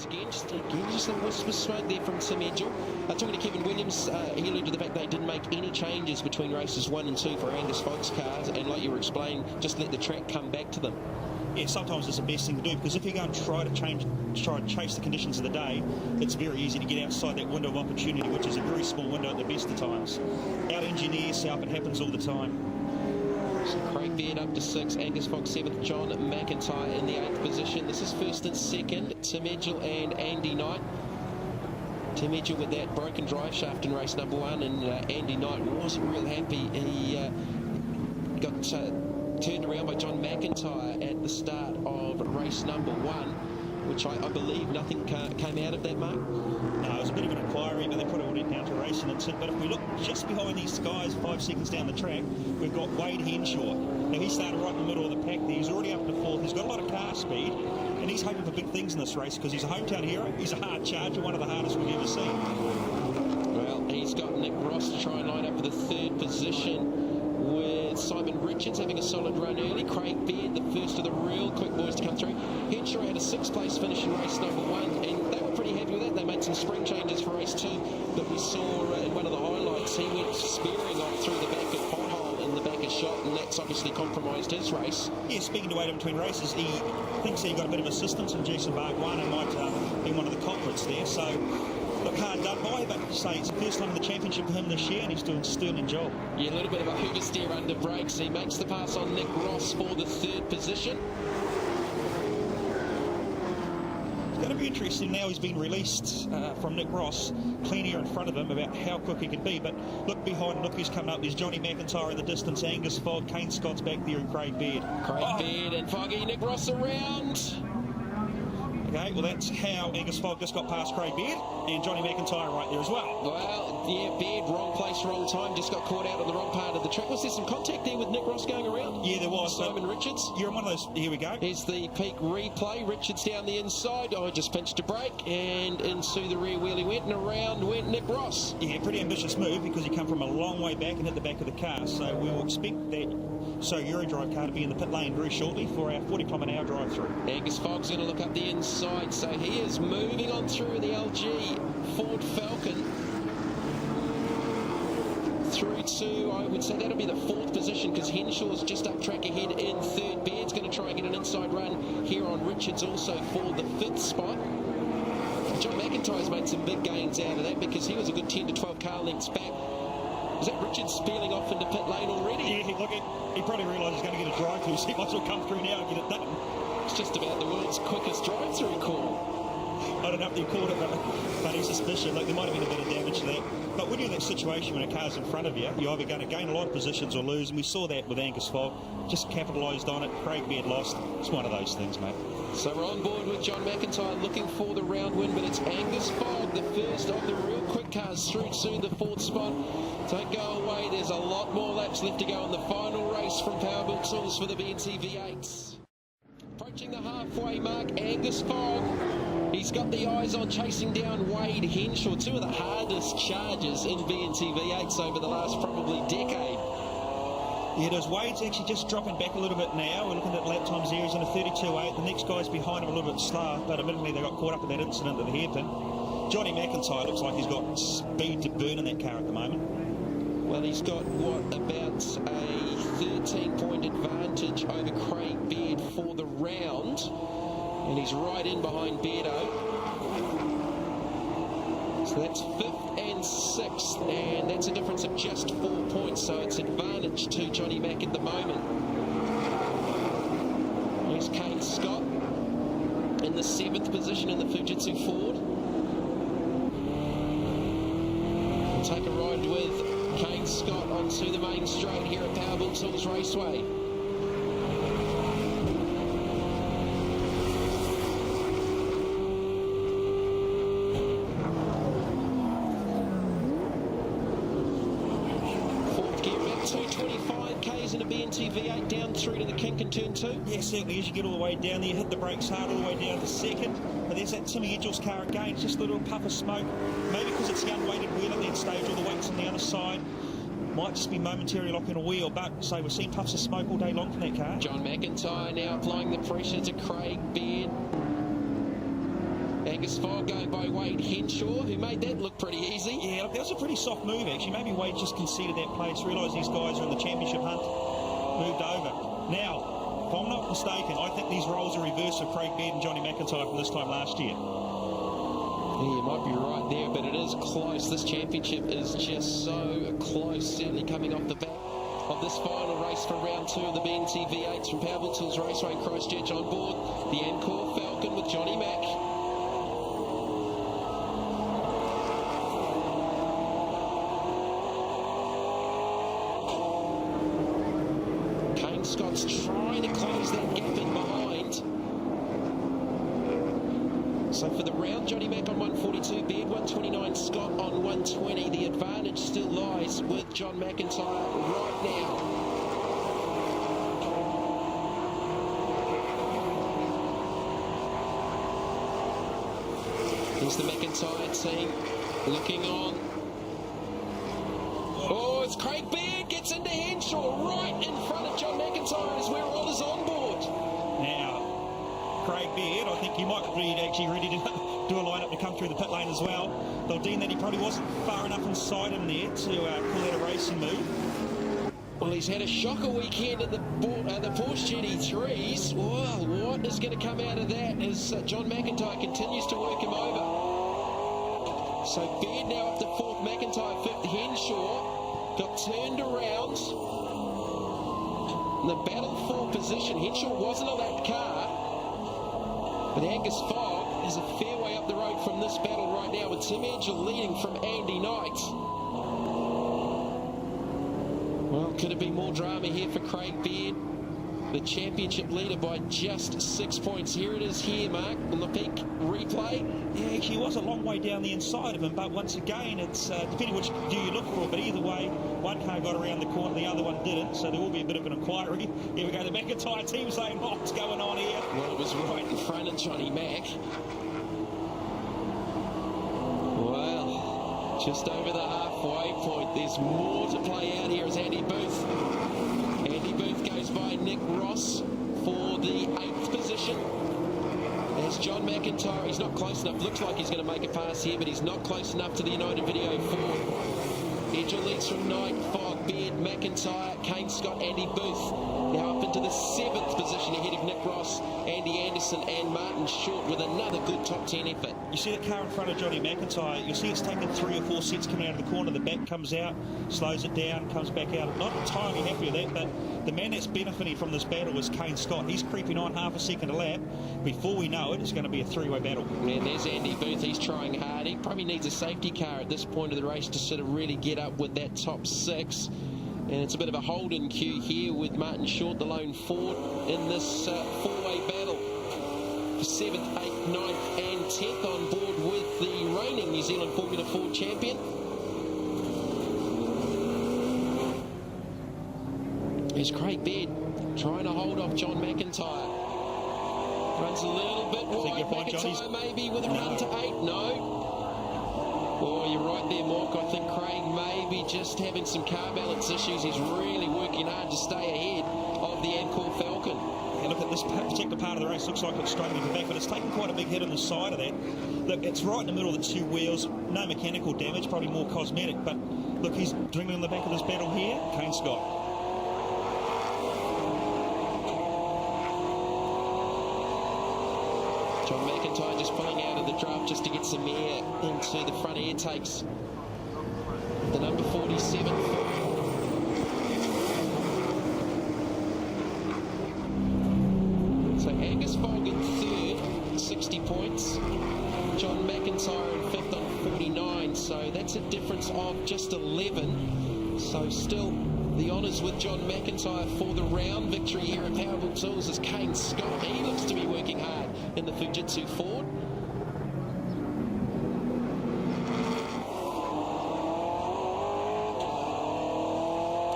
once again, just a wisp of smoke there from Tim Edgell. Talking to Kevin Williams, he alluded to the fact they didn't make any changes between races 1 and 2 for Angus Fogg's cars, and like you were explaining, just let the track come back to them. Yeah, sometimes it's the best thing to do, because if you go and try and chase the conditions of the day, it's very easy to get outside that window of opportunity, which is a very small window at the best of times. Our engineers say it happens all the time. So Craig Baird up to 6, Angus Fogg 7th, John McIntyre in the 8th position. This is 1st and 2nd, Tim Edgell and Andy Knight. Tim Edgell with that broken drive shaft in race number 1, and Andy Knight wasn't real happy. He got turned around by John McIntyre at the start of race number 1, which I believe nothing came out of that, Mark. No, it was a bit of an inquiry, but they put it all down to racing. But if we look just behind these guys, 5 seconds down the track, we've got Wade Henshaw. Now, he started right in the middle of the pack there. He's already up to 4th. He's got a lot of car speed, and he's hoping for big things in this race because he's a hometown hero. He's a hard charger, one of the hardest we've ever seen. Well, he's got Nick Ross to try and line up for the 3rd position, with Simon Richards having a solid run early. Craig Baird, the first of the real quick boys to come through. Henshaw had a 6th place finish in race number 1, and they were pretty happy with that. They made some spring changes for race 2, but we saw in one of the highlights he went spearing off through the back of pothole in the back of shot, and that's obviously compromised his race. Yeah, speaking to Wade in between races, he thinks he got a bit of assistance from Jason Bark 1 and might be one of the culprits there. So, look, hard done by, but say it's the first time in the championship for him this year, and he's doing a sterling job. Yeah, a little bit of a hoover steer under brakes. He makes the pass on Nick Ross for the 3rd position. It's going to be interesting now. He's been released from Nick Ross, clean air in front of him about how quick he can be. But look behind, look who's coming up. There's Johnny McIntyre in the distance, Angus Fogg, Kane Scott's back there, and Craig Baird. Baird and Foggy, Nick Ross around. Okay, well, that's how Angus Fogg just got past Craig Baird, and Johnny McIntyre right there as well. Well, yeah, Baird, wrong place, wrong time, just got caught out on the wrong part of the track. Was there some contact there with Nick Ross going around? Yeah, there was. Simon Richards. You're on one of those. Here we go. Here's the peak replay. Richards down the inside. Oh, just pinched a brake, and into the rear wheel he went, and around went Nick Ross. Yeah, pretty ambitious move, because he come from a long way back and hit the back of the car. So we will expect that Eurodrive car to be in the pit lane very shortly for our 40km/h drive through. Angus Fogg's going to look up the inside, so he is moving on through the LG Ford Falcon through to, I would say that'll be the 4th position, because Henshaw's just up track ahead in 3rd. Baird's going to try and get an inside run here on Richards also for the 5th spot. John McIntyre's made some big gains out of that, because he was a good 10 to 12 car lengths back. Is that Richards speeding off into pit lane already? Yeah, look, he probably realised he's going to get a drive-through, so he might as well come through now and get it done. It's just about the world's quickest drive-through call. I don't know if they called it, but he's suspicious. Like, there might have been a bit of damage to that. But when you're in that situation when a car's in front of you, you're either going to gain a lot of positions or lose, and we saw that with Angus Fogg. Just capitalised on it. Craig Baird lost. It's one of those things, mate. So we're on board with John McIntyre looking for the round win, but it's Angus Fogg, the first of the real quick cars, through to the 4th spot. Don't go away, there's a lot more laps left to go in the final race from Powerbuilt Tools for the NZV8's. Approaching the halfway mark, Angus Fogg. He's got the eyes on chasing down Wade Henshaw, 2 of the hardest chargers in BNTV8's over the last probably decade. Yeah, it is. Wade's actually just dropping back a little bit now. We're looking at lap times there. He's in a 32.8. The next guy's behind him a little bit slower, but admittedly they got caught up in that incident at the hairpin. Johnny McIntyre looks like he's got speed to burn in that car at the moment. Well, he's got, what, about a 13-point advantage over Craig Baird for the round. And he's right in behind Beardo. So that's 5th and 6th, and that's a difference of just 4 points, so it's advantage to Johnny Mac at the moment. Here's Kane Scott in the 7th position in the Fujitsu Ford. We'll take a ride with Kane Scott onto the main straight here at Powerbuilt Tools Raceway. NZV8 down through to the kink in turn 2. Yeah, certainly. As you get all the way down there, hit the brakes hard all the way down to 2nd. But there's that Timmy Edgell's car again, just a little puff of smoke. Maybe because it's the unweighted wheel at that stage, all the weight's on the other side. Might just be momentarily locking a wheel, but say we're seeing puffs of smoke all day long from that car. John McIntyre now applying the pressure to Craig Baird Angus Fogg going by Wade Henshaw, who made that look pretty easy. Yeah, look, that was a pretty soft move, actually. Maybe Wade just conceded that place, realised these guys are in the championship hunt, moved over. Now, if I'm not mistaken, I think these roles are reversed of Craig Baird and Johnny McIntyre from this time last year. Yeah, you might be right there, but it is close. This championship is just so close, certainly coming off the back of this final race for round 2 of the NZV8's from Powerbuilt Raceway in Christchurch. On board the Encore Falcon with Johnny Mack. Kane Scott's trying to close that gap in behind. So for the round, Johnny Mack on 142, Baird 129, Scott on 120. The advantage still lies with John McIntyre right now. Here's the McIntyre team looking on. Oh, it's Craig Baird gets into Henshaw right in front of John McIntyre as we're all is on board. Now, Craig Baird, I think he might be actually ready to do a line-up to come through the pit lane as well. They'll deem that he probably wasn't far enough inside him there to pull out a racing move. Well, he's had a shocker weekend in the Porsche GT3s. Well, what is going to come out of that as John McIntyre continues to work him over? So Baird now up to 4th, McIntyre 5th, Henshaw got turned around. In the battle for position, Henshaw wasn't on that car, but Angus Fogg is a fair way up the road from this battle right now with Tim Edgell leading from Andy Knight. Well, could it be more drama here for Craig Baird, the championship leader by just 6 points? Here it is here, Mark, on the peak replay. Yeah, actually, it was a long way down the inside of him, but once again, it's depending which view you look for, but either way, one car got around the corner, the other one didn't, so there will be a bit of an inquiry. Here we go, the McIntyre team saying, oh, what's going on here? Well, it was right in front of Johnny Mack. Well, just over the halfway point. There's more to play out here as Andy Booth. Andy Booth goes by Nick Ross for the 8th position. There's John McIntyre. He's not close enough. Looks like he's going to make a pass here, but he's not close enough to the United Video 4. Edgell leads from Knight, Fogg, Baird, McIntyre, Kane Scott, Andy Booth. Now up into the 7th position ahead of Nick Ross, Andy Anderson and Martin Short with another good top 10 effort. You see the car in front of Johnny McIntyre, you'll see it's taken 3 or 4 sets coming out of the corner. The back comes out, slows it down, comes back out. Not entirely happy with that, but the man that's benefiting from this battle is Kane Scott. He's creeping on half a second a lap. Before we know it, it's going to be a 3-way battle. And there's Andy Booth. He's trying hard. He probably needs a safety car at this point of the race to sort of really get up with that top 6. And it's a bit of a hold-in queue here with Martin Short, the lone Ford, in this 4-way battle. 7th, 8th, 9th and 10th on board with the reigning New Zealand Formula Ford champion. Here's Craig Baird trying to hold off John McIntyre. Runs a little bit wide. McIntyre maybe with a run to 8. No. Oh, you're right there, Mark. I think Craig may be just having some car balance issues. He's really working hard to stay ahead of the Encore Falcon. And look at this particular part of the race. Looks like it's straight into the back, but it's taken quite a big hit on the side of that. Look, it's right in the middle of the 2 wheels. No mechanical damage, probably more cosmetic. But look, he's dwindling on the back of this battle here. Kane Scott. John McIntyre just pulling out of the draft just to get some air into the front air takes. The number 47. So Angus Fogg in 3rd, 60 points. John McIntyre in 5th on 49. So that's a difference of just 11. So still the honours with John McIntyre for the round. Victory here at Powerbuilt Tools as Kane Scott. He looks to be working hard in the Fujitsu Ford.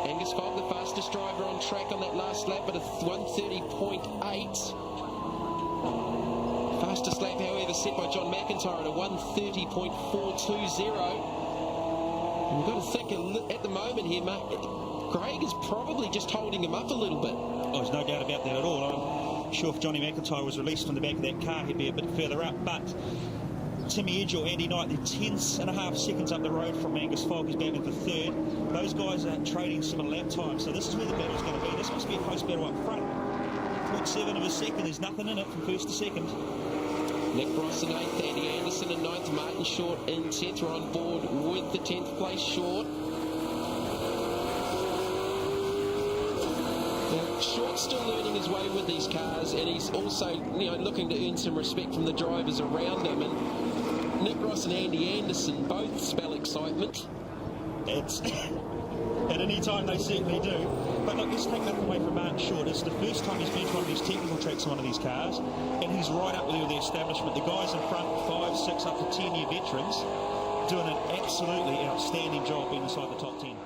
Angus Fogg, the fastest driver on track on that last lap, but a 130.8. Fastest lap, however, set by John McIntyre at a 130.420. And we've got to think at the moment here, Craig is probably just holding him up a little bit. Oh, there's no doubt about that at all. I'm sure if Johnny McIntyre was released from the back of that car, he'd be a bit further up. But Timmy Edge or Andy Knight, they're 10.5 seconds up the road from Angus Fogg, who's back into third. Those guys are trading similar lap time, so this is where the battle's going to be. This must be a close battle up front. 0.7 of a second, there's nothing in it from first to second. Nick Ross in 8th, Andy Anderson in 9th, Martin Short in 10th. We're on board with the 10th place Short. Now, Short's still learning his way with these cars, and he's also, looking to earn some respect from the drivers around him. And Nick Ross and Andy Anderson both spell excitement. It's at any time they certainly do. But look, let's take nothing away from Martin Short. It's the first time he's been to one of these technical tracks on one of these cars, and he's right up there with the establishment. The guys in front, 5, 6, up to 10-year veterans, doing an absolutely outstanding job being inside the top 10.